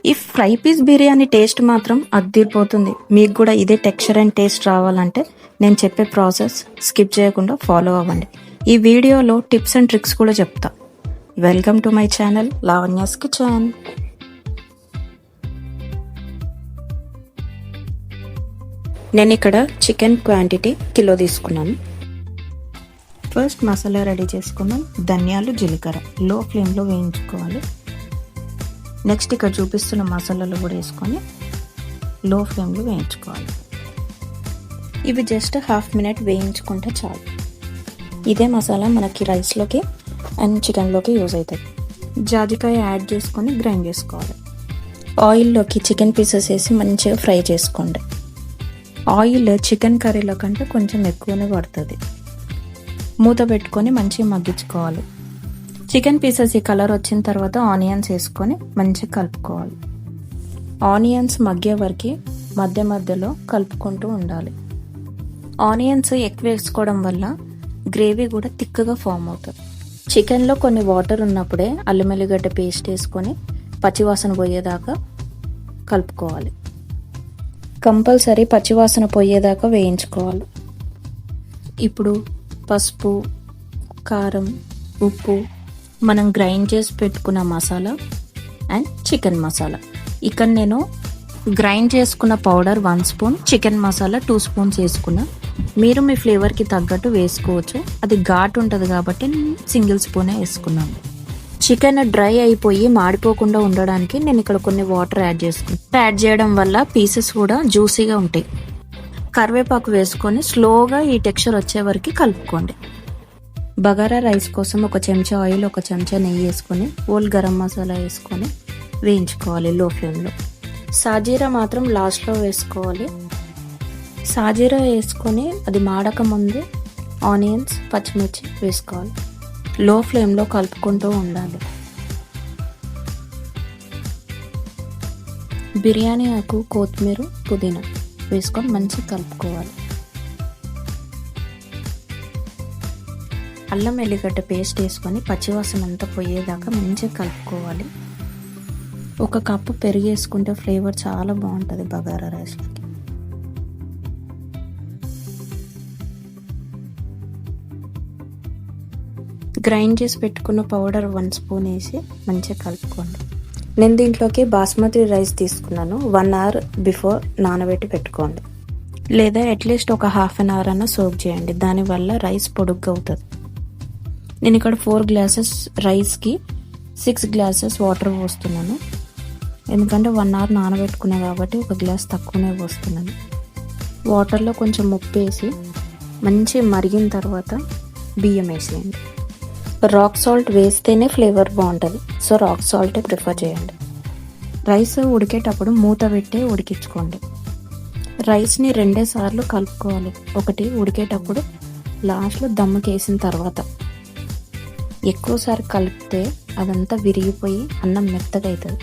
ఈ fry piece biryani taste మాత్రం అద్దిరిపోతుంది. మీకు కూడా ఇదే టెక్స్చర్ అండ్ టేస్ట్ రావాలంటే నేను చెప్పే ప్రాసెస్ స్కిప్ చేయకుండా ఫాలో అవ్వండి. ఈ వీడియోలో టిప్స్ అండ్ ట్రిక్స్ కూడా చెప్తా. Welcome to my channel Lavanya's kitchen. నేను ఇక్కడ చికెన్ క్వాంటిటీ కిలో తీసుకున్నాను. ఫస్ట్ మసాలా రెడీ చేసుకున్నాం. ధనియాలు, జీలకర్ర లో ఫ్లేమ్లో వేయించుకోవాలి. నెక్స్ట్ ఇక్కడ చూపిస్తున్న మసాలాలు కూడా వేసుకొని లో ఫ్లేమ్లో వేయించుకోవాలి. ఇవి జస్ట్ హాఫ్ మినిట్ వేయించుకుంటే చాలు. ఇదే మసాలా మనకి రైస్లోకి అండ్ చికెన్లోకి యూజ్ అవుతుంది. జాజికాయ యాడ్ చేసుకొని గ్రైండ్ చేసుకోవాలి. ఆయిల్లోకి చికెన్ పీసెస్ వేసి మంచిగా ఫ్రై చేసుకోండి. ఆయిల్ చికెన్ కర్రీలో కంటే కొంచెం ఎక్కువనే పడుతుంది. మూత పెట్టుకొని మంచిగా మగ్గించుకోవాలి. చికెన్ పీసెస్ ఈ కలర్ వచ్చిన తర్వాత ఆనియన్స్ వేసుకొని మంచిగా కలుపుకోవాలి. ఆనియన్స్ మగ్గే వరకు మధ్య మధ్యలో కలుపుకుంటూ ఉండాలి. ఆనియన్స్ ఎక్కువ వేసుకోవడం వల్ల గ్రేవీ కూడా థిక్గా ఫామ్ అవుతుంది. చికెన్లో కొన్ని వాటర్ ఉన్నప్పుడే అల్లం వెల్లిగడ్డ పేస్ట్ వేసుకొని పచ్చివాసన పోయేదాకా కలుపుకోవాలి. కంపల్సరీ పచ్చివాసన పోయేదాకా వేయించుకోవాలి. ఇప్పుడు పసుపు, కారం, ఉప్పు, మనం గ్రైండ్ చేసి పెట్టుకున్న మసాలా అండ్ చికెన్ మసాలా. ఇక్కడ నేను గ్రైండ్ చేసుకున్న powder 1 spoon, chicken masala 2 spoons వేసుకున్నా. మీరు మీ ఫ్లేవర్కి తగ్గట్టు వేసుకోవచ్చు. అది ఘాటు ఉంటుంది కాబట్టి సింగిల్ స్పూనే వేసుకున్నాను. చికెన్ డ్రై అయిపోయి మాడిపోకుండా ఉండడానికి నేను ఇక్కడ కొన్ని వాటర్ యాడ్ చేసుకున్నాను. యాడ్ చేయడం వల్ల పీసెస్ కూడా జ్యూసీగా ఉంటాయి. కరివేపాకు వేసుకొని స్లోగా ఈ టెక్స్చర్ వచ్చే వరకు కలుపుకోండి. బగారా రైస్ కోసం 1 చెంచా ఆయిల్, 1 చెంచా నెయ్యి వేసుకొని హోల్ గరం మసాలా వేసుకొని వేయించుకోవాలి లో ఫ్లేమ్లో. సాజీరా మాత్రం లాస్ట్లో వేసుకోవాలి. సాజీరా వేసుకొని అది మాడక ముందు ఆనియన్స్, పచ్చిమిర్చి వేసుకోవాలి. లో ఫ్లేమ్లో కలుపుకుంటూ ఉండాలి. బిర్యానీ ఆకు, కొత్తిమీర, పుదీనా వేసుకొని మంచిగా కలుపుకోవాలి. అల్లం వెల్లిగడ్డ పేస్ట్ వేసుకొని పచ్చివాసన అంతా పోయేదాకా మంచిగా కలుపుకోవాలి. 1 కప్పు పెరుగు వేసుకుంటే ఫ్లేవర్ చాలా బాగుంటుంది బగారా రైస్లోకి. గ్రైండ్ చేసి పెట్టుకున్న పౌడర్ 1 స్పూన్ వేసి మంచిగా కలుపుకోండి. నేను దీంట్లోకి బాస్మతి రైస్ తీసుకున్నాను. 1 అవర్ బిఫోర్ నానబెట్టి పెట్టుకోండి, లేదా అట్లీస్ట్ ఒక హాఫ్ అన్ అవర్ అన్న సోక్ చేయండి. దానివల్ల రైస్ పొడుగ్గా అవుతుంది. నేను ఇక్కడ 4 గ్లాసెస్ రైస్కి 6 గ్లాసెస్ వాటర్ పోస్తున్నాను. ఎందుకంటే 1 అవర్ నానబెట్టుకున్నా కాబట్టి 1 గ్లాస్ తక్కువనే పోస్తున్నాను. వాటర్లో కొంచెం ఉప్పు వేసి మంచిగా మరిగిన తర్వాత బియ్యం వేసేయండి. రాక్ సాల్ట్ వేస్తేనే ఫ్లేవర్ బాగుంటుంది, సో రాక్ సాల్టే ప్రిఫర్ చేయండి. రైస్ ఉడికేటప్పుడు మూత పెట్టే ఉడికించుకోండి. రైస్ని 2 సార్లు కలుపుకోవాలి. ఒకటి ఉడికేటప్పుడు, లాస్ట్లో దమ్ముకేసిన తర్వాత. ఎక్కువసారి కలిపితే అదంతా విరిగిపోయి అన్నం మెత్తగా అవుతుంది.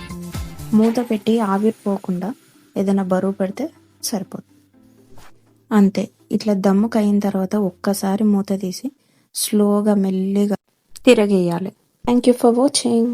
మూత పెట్టి ఆవిరిపోకుండా ఏదైనా బరువు పెడితే సరిపోతుంది. అంతే. ఇట్లా దమ్ముకు అయిన తర్వాత ఒక్కసారి మూత తీసి స్లోగా మెల్లిగా తిరగేయాలి. Thank you for watching.